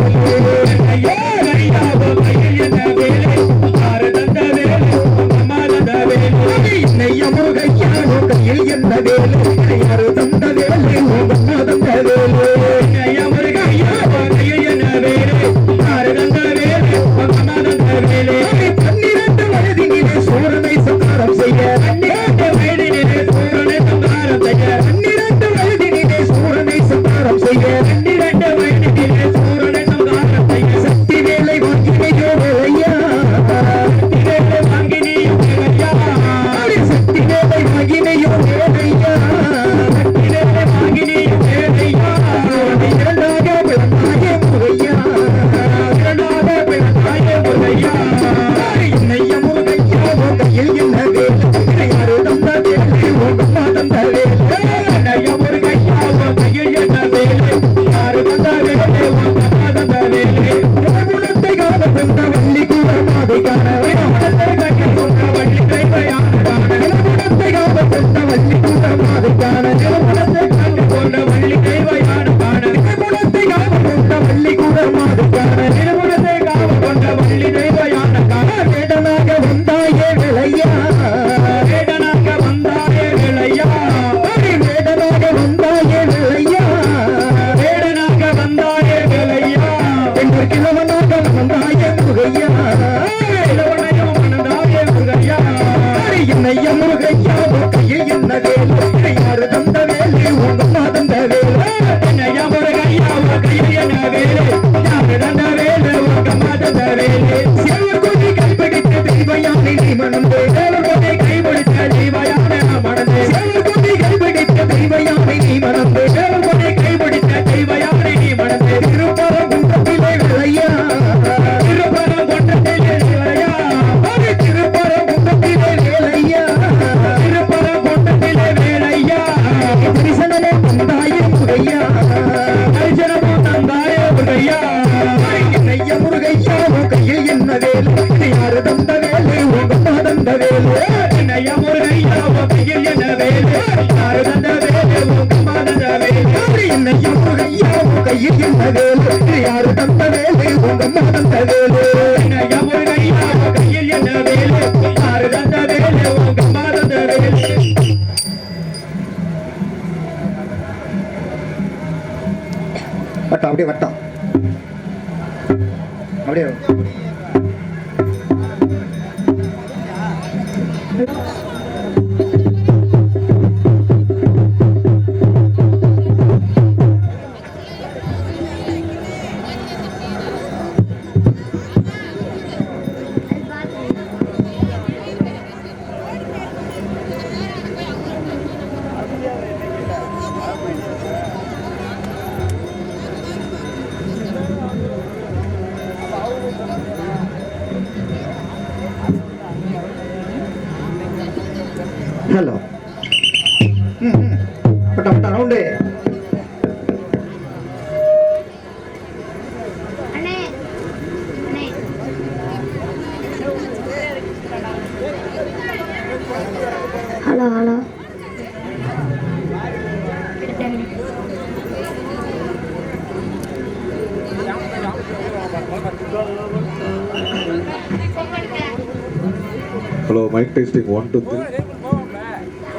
C: கையாவோ கையில் என்ன வேலை யாரு தந்த வேலை உங்க மாதம் வேலை இன்னைய முருகையாவோ கையில் என்ன வேலை யாரு தந்த வேலை உங்க மாதம் வேலை இன்னைய முருகையாவோ கையில் என்ன வேலை யாரு தந்த வேலை உங்க மாதம் வேலை 12 வயதினிலே சூரனை சந்தாரம் செய்ய 12 வயதினிலே சூரனை சந்தாரம் செய்ய 12 வயதினிலே சூரனை சந்தாரம் செய்ய 12 வயதினிலே சூரனை சந்தாரம் செய்ய சக்தி வேலை வாங்கினையோ வேலையா சக்தி வேலை வாங்கினையோ வேலையா சக்தி வேலை வாங்கினையோ வேலையா சக்தி வேலை வாங்கினையோ வேலையா இரண்டாக பிறந்தாய முருகையா இரண்டாக பிறந்தாய முருகையா இன்னைய முருகையா கையில் என்ன வேலை யாரு தந்த வேலை உங்க மாதம் வேலை இன்னைய முருகையா கையில் என்ன வேலை யாரு தந்த வேலை உங்க மாதம் வேலை குலத்தை காண கொண்ட வள்ளி கூட மாதை காண குலத்தை காண கொண்ட வள்ளி கைவையான காண குலத்தை காண கொண்ட வள்ளி கூட மாதை காண குலத்தை காண கொண்ட வள்ளி கைவையான காண குலத்தை காண கொண்ட வள்ளி கூட மாதை காண குலத்தை காண கொண்ட வள்ளி கைவையான காண வேடனாக வந்தாயே விளையா வேடனாக வந்தாயே விளையா வேடனாக வந்தாயே விளையா வேடனாக வந்தாயே விளையா என்று கிழவனாக வந்தாயே முருகையா கிழவனையும் வந்தாயே முருகையா என்னைய முருகையா கையில் என்ன வேலை யாரு தந்த வேலை உங்க மாதம் வேலை என்னைய முருகையா கையில் என்ன வேலை யாரு தந்த வேலை உங்க மாதம் வேலை செல்வக்குடி கைப்பிடித்த தெய்வயானை நீ மணந்தே செல்வக்குடி கைப்பிடித்த தெய்வயானை நான் மணந்தே செல்வக்குடி கைப்பிடித்த தெய்வயானை நீ மணந்தே செல்வக்குடி கைப்பிடித்த தெய்வயானை நீ மணந்தே திருப்பரங்குன்றத்திலே விளையா திருப்பரங்குன்றத்திலே விளையா திருப்பரங்குன்றத்திலே வேலையா திருப்பரங்குன்றத்திலே வேலையா தரிசனமே தந்தாயே முருகையா தரிசனமோ தந்தாயே முருகையா என்னைய முருகையா கையில் என்ன வேலை யாரு தந்த வேலை உங்க தந்த வேலை என்னைய முருகையா கையில் என்ன வேலை யாரு தந்த வேலை உங்க தந்த வேலை என்னைய முருகையா கையில் என்ன வேலை யாரு தந்த வேலை உங்க தந்த வேலை என்னைய முருகையா கையில் என்ன வேலை யாரு தந்த வேலை உங்க தந்த வேலை
D: வட்டம் அப்படியே வட்டம் அப்படியே ஹலோ வட்டம் வட்டம் round
E: hello hello
F: Hello, mic testing 1 2 3.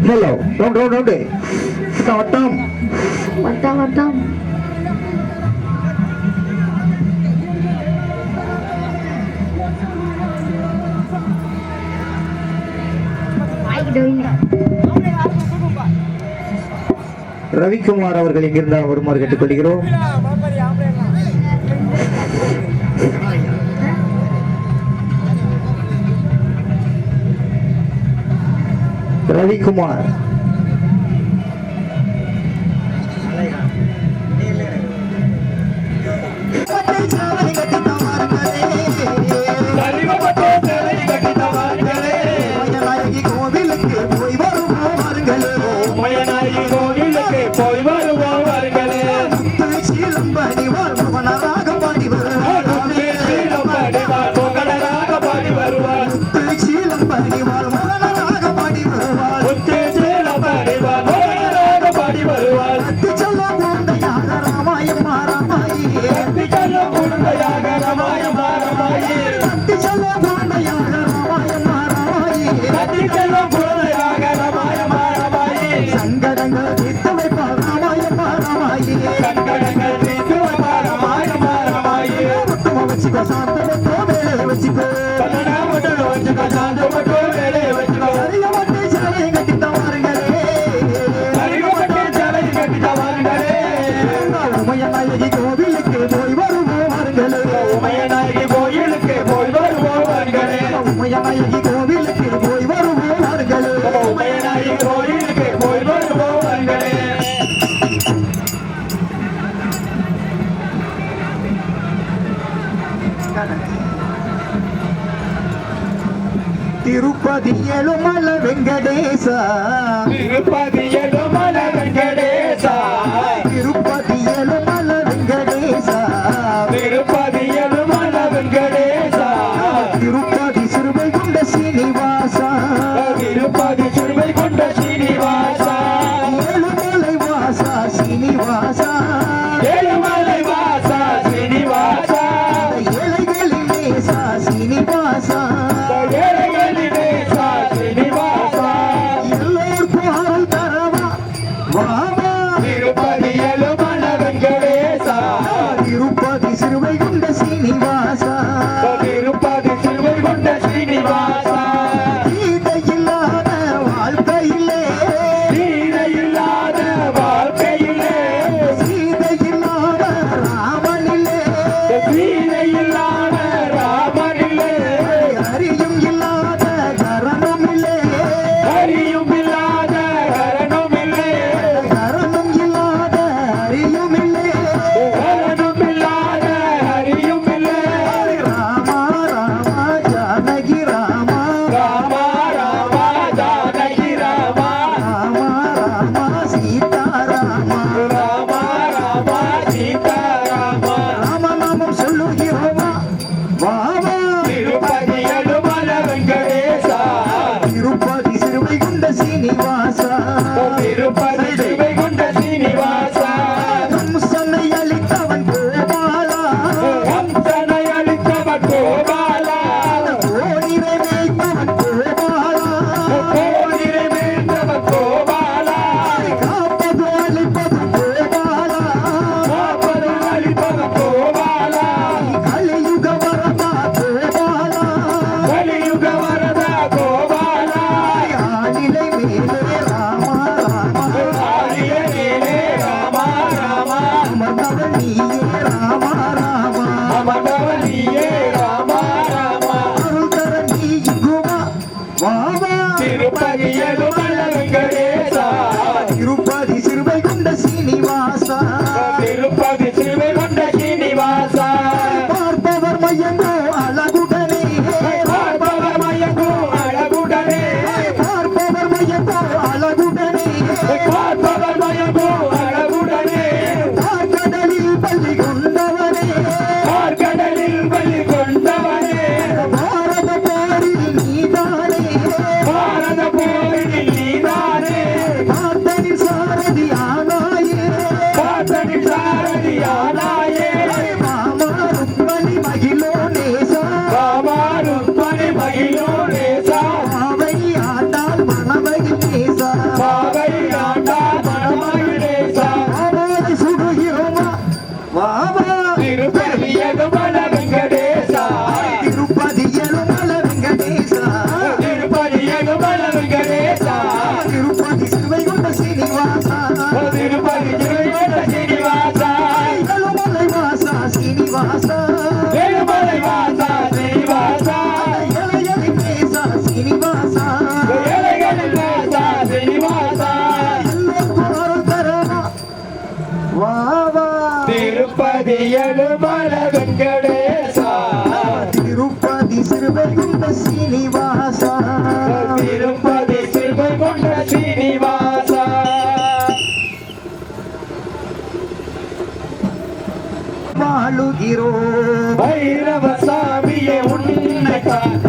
D: Hello round round round வட்டம்
E: வட்டம் வட்டம்
D: ரவிக்குமார் அவர்கள் எங்கிருந்தால் வருமாறு கேட்டுக்கொள்கிறோம். ரவிக்குமார்
C: சரிவப்பட்டோ சேலை கட்டித்தவாரே
B: வருவாள்
C: சீலம் பணிவாள் மகனாக பாடி வருவாள்
B: முத்து சீலம் பணிவாள் மகனாக பாடி வருவாள்
C: சொல்லும் குழந்தையாக ராமாயம்மா ராமாயி
B: சொல்லும் குழந்தையாக ராமாயம்மா ராமாயி
C: சொல்லும் குழந்தையாக ராமாயம்மா ராமாயி
B: செல்லும் குழந்தையாக ராமாயம்மா ராமாயி
C: சங்கடங்கள் தீர்த்து வைப்பாள் ராமாயம்மா ராமாயி
B: சங்கடங்கள் தீர்த்து வைப்பாள் ராமாயம்மா ராமாயி
C: வச்சுக்கோ சாந்தமத்தோ வேலை வச்சுக்கோ
B: கண்ணா மட்டும் வச்சுக்கோ சாந்த மட்டும் வேலையை வச்சுக்கோ
C: அறியப்பட்டு சிலையை கட்டித்த வாருங்களே
B: அறிவுப்பட்டு சிலை கட்டிட்ட வாருங்களே
C: உமையநாயகி கோவிலுக்கு போய் வருவோம் வாருங்களே
B: உமையநாயகி கோயிலுக்கு போய் வருவோம் வாருங்களே
C: உமையநாயகி கோவிலுக்கு போய் வருவோம் வாருங்களே
B: உமையநாயகி கோயிலுக்கு போய் வருவோம் வாருங்களே
C: திருப்பதி எழுமல வெங்கடேசா
B: திருப்பதி எழுமல வெங்கடேசா
C: திருப்பதி எழுமல வெங்கடேசா
B: திருப்பதி எழுமல வெங்கடேசா
C: திருப்பதி சிறுவை கொண்ட சீனிவாசா
B: திருப்பதி சிறுவை கொண்ட சீனிவாசா
C: ஏழுமலை வாசா சீனிவாசா
B: ஏழுமலை வாசா சீனிவாசா
C: ஏழைகளின் நேசா சீனிவாசா
B: ஏழைகளினேசா சீனிவாசா
C: எல்லோருக்கும் அருள் தரவா வாவா
B: திருப்பதி எழுமல வெங்கடேசா
C: திருப்பதி சிறுவை கொண்ட சீனிவாசா
B: திருப்பதி சிறுவை கொண்ட சீனிவாசா
C: கீதை இல்லாத வாழ்க்கையிலே
B: சீதை இல்லாத வாழ்க்கையிலே
C: சீதை இல்லாத ராமனிலே
B: சீதை இல்லாத ராமனிலே
C: அறியும் இல்லாத கரணமில்லே
B: அறியும் இல்லாத கரணமில்லை
C: கரணம் இல்லாத அறியுமில்லே
B: கரணம் இல்லாத அறியுமில்லை
C: ராமா ராமா ஜானகி ராமா
B: ராமா ராமா ஜானகி ராமா
C: ராமா ராமா சீதா ராமா
B: ராமா ராமா சீதா ராமா
C: ராமநாமம் சொல்லுகிறோமா வாவா
B: திருப்பதி எழுமல வெங்கடேசா
C: திருப்பதி சிறுவை கொண்ட சீனிவாசா
B: திருப்பதி சிறுவை கொண்ட சீனிவாசா
C: கம்சனை அளித்தவன் கோபாலா
B: கம்சனை அளித்தவன் கோபாலா
C: கோணிரை மேய்ப்பவன் கோபாலா
B: கோடிரை மீண்டவன் கோபாலா
C: காப்பது அளிப்பது கோபாலா
B: காப்பது அளிப்பவன் கோபாலா
C: கலியுக வரதா கோபாலா
B: கலியுக வரதா கோபாலா
C: ஆளிலை மேலே ராமா ராமா
B: ஆரிய மேலே ராமா ராமா
C: அமர்ந்தவன் நீயே ராமா ராமா
B: அமர்ந்தவன் நீயே ராமா ராமா
C: அருள் தர நீ இங்குமா வாவா
B: திருப்பதி எழுமல வெங்கடேசா
C: திருப்பதி சிறுவை கொண்ட சீனிவாசா
B: திருப்பதி சிறுவை கொண்ட சீனிவாசா
C: பார்ப்பவர் மையங்கோ அழகுடனே
B: பார்ப்பவர் மயங்கும் அழகுடனே
C: பார்ப்பவர் மையங்கோ அழகுடனே
B: பார்ப்பவர் மயங்கும் அழகுடனே
C: பார்க்கடலில் பள்ளி கொண்டவனே
B: பார்க்கடலில் பலி கொண்டவனே
C: பாரத போரில் நீதானே
B: பாரத போரில் நீதானே
C: பார்த்தனின் சாரதி ஆனாயே
B: பார்த்தனின் சாரதியானாயே
C: மாமா ருக்மணி மகிழோ நேசா
B: ராமா ருக்மணி மகிழோ நேசா
C: பாவை ஆண்டாள் மணமகி நேசா
B: பாவை ஆண்டா மணமகிழேசா
C: பாவாதி சுடுகிறோமா வாவா
B: திருப்பதி எழுமல வெங்கடேசா
C: திருப்பதி எழுமல வெங்கடேசா
B: திருப்பதி எழுமல வெங்கடேசா
C: திருப்பதி சிறுவை கொண்ட சீனிவாசா
B: திருப்பதி திருமண சீனிவாசா
C: எழுமலை வாசா சீனிவாசா
B: எழுமலை வாசா சீனிவாசா
C: இளையலி பேசா சீனிவாசா
B: ஏழைகளின் வாசா சீனிவாசா
C: எல்லோருக்கும் அருள் தரமா வாவா
B: திருப்பதி எழுமல வெங்கடேசா
C: திருப்பதி சிறுவை கொண்ட சீனிவாசா
B: திருப்பதி சிறுவை கொண்ட சீனிவாசா
C: வாழுகிறோம்
B: பைரவ சாமியே உன்னை காக்க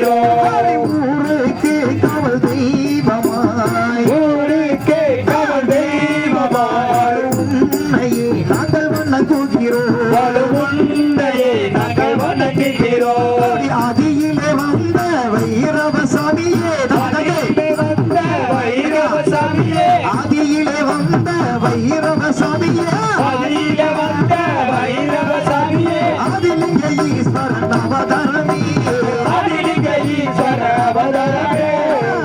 A: வணங்குகிறோம்
C: ஊருக்கு காவல் தெய்வமாய்
A: ஊருக்கே காவல் தெய்வமாய்
C: உன்னையே நாங்கள் வணங்குகிறோம்
A: உன்னையே நாங்கள் வணங்குகிறோம்
C: ஆதியிலே வந்த வைரவ சாமியே
A: ஆதியிலே வந்த வைரவ சாமியே
C: ஆதியிலே வந்த வைரவ சாமியே
A: ஆதியிலே வந்த வைரவ சாமியே
C: ஆதிலிங்க ஈஸ்வரன் அவதாரமே
A: ஆதிலிங்க ஈஸ்வர அவதாரமே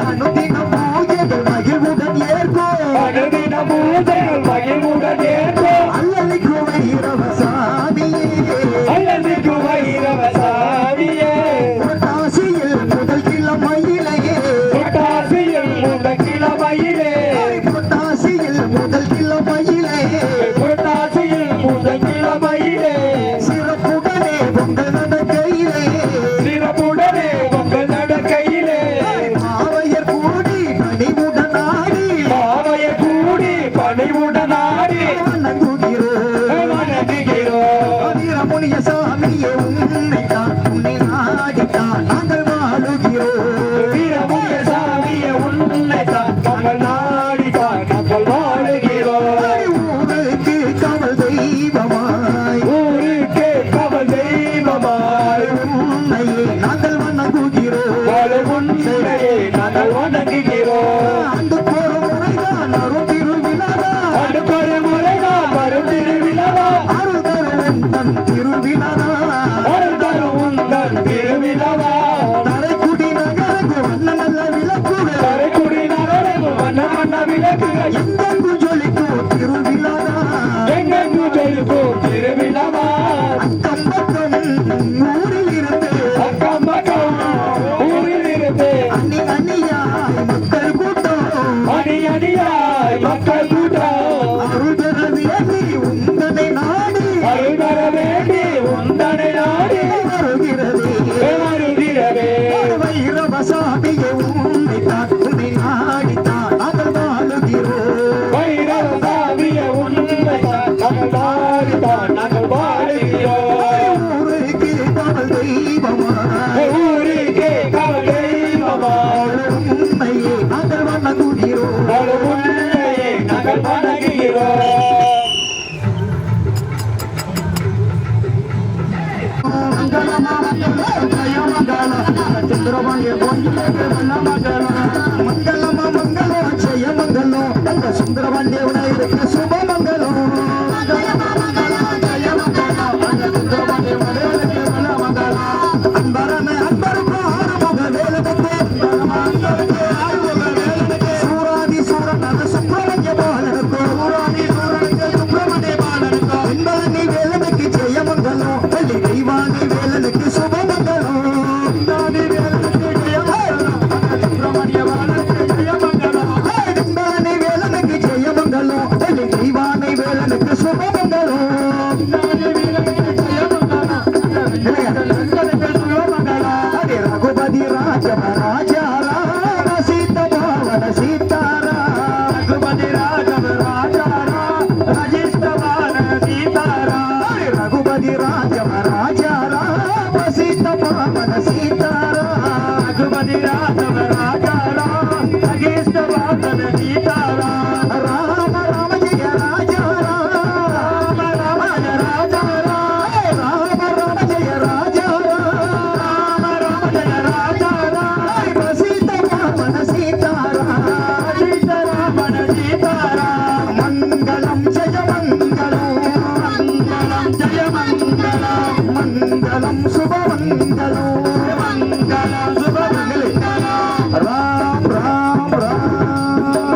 C: அனுதினம் பூஜைகள் மகிழ்வுடன் ஏற்கும்
A: அனுதின பூஜைகள் மகிழ்வுடன் ஏற்போம்
C: அல்லலிக்கு வைரவ சாமியே
A: அல்லதிக்கு வைரவ சாமியே
C: புரட்டாசியில் முதல் கிழமையிலேயே
A: புரட்டாசியில் முதல் கிழமையிலே
C: புரட்டாசியில் முதல் கிழமையிலேயே
A: புரட்டாசியில் முதல் கிழமையிலே
C: சிறப்புடனே பொங்கல் நடக்கையிலே
A: சிறப்புடனே உங்கள் நடக்கையிலே
C: மாவையர் கூடி பணிவுடன் ஆடி
A: பாவைய கூடி பணிவுடனாடி
C: வணங்குகிறோம்
A: வணங்குகிறோம்
C: வீரமுனிய சாமியே உன்னைத்தான் உன்னை நாடித்தான் நாங்கள் வாழுகிறோம்
A: வீரமுனிய சாமிய உன்னைத்தான் நாங்கள் நாடித்தான் நாங்கள் வாழுகிறோம்
C: ஊருக்கு காவல் தெய்வமாய்
A: ஊருக்கே காவல் தெய்வமாய்
C: உன்னையே நாங்கள் வணங்குகிறோம்
A: வாழ உன்னையே நாங்கள் வணங்குகிறோம்
C: அந்த போற முறைதான் அருள் திருவிழாதான்
A: அடுப்பொரு முறைதான் வரும் திருவிழாவா
C: அருள் தரும் தன் திருவிழாதான்
A: அருள் தரும் உந்தன் திருவிழாவா
C: தரைக்குடி நகருக்கு வண்ண நல்ல விளக்குகள்
A: கரைக்குடி நகரம் வண்ண வண்ண விளக்குகள்
C: எங்கெங்கும் ஜொலிக்கும் திருவிழாதான்
A: எங்கெங்கு ஜொலிக்கும் திருவிழாவா
C: அக்கம் பக்கம் ஊரில் இருந்து
A: அக்கம் பக்கம் ஊரில் இருந்து
C: அணி அணியாய் மக்கள் கூட்டம்
A: அணி அணியாய் மக்கள் கூட்டம்
C: அருள் பெற வேண்டி உந்தனை நாடி
A: அருள் தர வேண்டி உந்தனை நாடி
C: வருகிறதே
A: வருகிறவே
C: வைரவ சாமியே உன்னைத்தான் உன்னை நாடித்தான் நாங்கள் வாழுகிறோம்
A: வைரவ சாமிய உன்னைத்தான் நாங்கள் நாடித்தான் நாங்கள் வாழுகிறோம்
C: ஊருக்கு காவல் தெய்வமாய்
A: ஊருக்கே காவல் தெய்வமாய்
C: உன்னையே நாங்கள் வணங்குகிறோம்
A: வாழ உன்னையே நாங்கள் வணங்குகிறோம்
C: சுந்தரபாண்டிய மங்களமா மங்களம் ஜெய மங்களம் அந்த சுந்தரபாண்டிய விநாயகருக்கு சுப மங்களம் அன்பரான அன்பருக்கு ஆறுமுக வேலனுக்கு சூராதி சூரன் சுப்பிரமணிய பாலனுக்கு சூராதி சூரனுக்கு சுப்பிரமணிய பாலனுக்கு என்பதனி வேலனுக்கு ஜெய மங்களம் பள்ளி தெய்வானி வேலனுக்கு சுப மங்களம் சுப்பிரமணிய பாலனுக்கு ஜெய மங்களம் என்பதனி வேலனுக்கு ஜெய மங்களம் பள்ளி தெய்வானி வேலனுக்கு சுப மங்களம் ரகுபதி ராஜம ராஜா ராம சீத பாவன சீதாரா ரகுபதி ராஜம ராஜா ராஜிஷ்டவான சீதாரா ரகுபதி ராஜம ராஜா ராம சீத பாவன சீதாரா ரகுபதி ராஜம ராஜா ராஜிஷ்டவான சீதாரா ராம ராம ஜெய ராஜா ராம ராம ஜெய ராஜா ராம ராம ஜெய ராஜா ராம ராம ஜெய ராஜா சீத பாவன சீதாரா சீதாராமன சீதாரா மங்களம் ஜெய மங்களம் மங்களம் ஜெய மங்களம் மங்களம் சுப மங்களம் மங்களம் சுப மங்களம் ராம் ராம் ராம்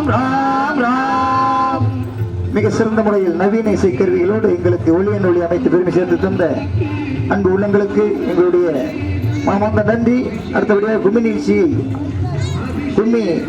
C: ராம் ராம் மிக சிறந்த முறையில் நவீன இசைக்கருவிகளோடு எங்களுக்கு ஒளியன் ஒளி அமைத்து பெருமை சேர்த்து தந்த அன்பு உள்ளங்களுக்கு எங்களுடைய மனமார்ந்த நன்றி. அடுத்தபடியாக கும்மி நிகழ்ச்சியை கும்மி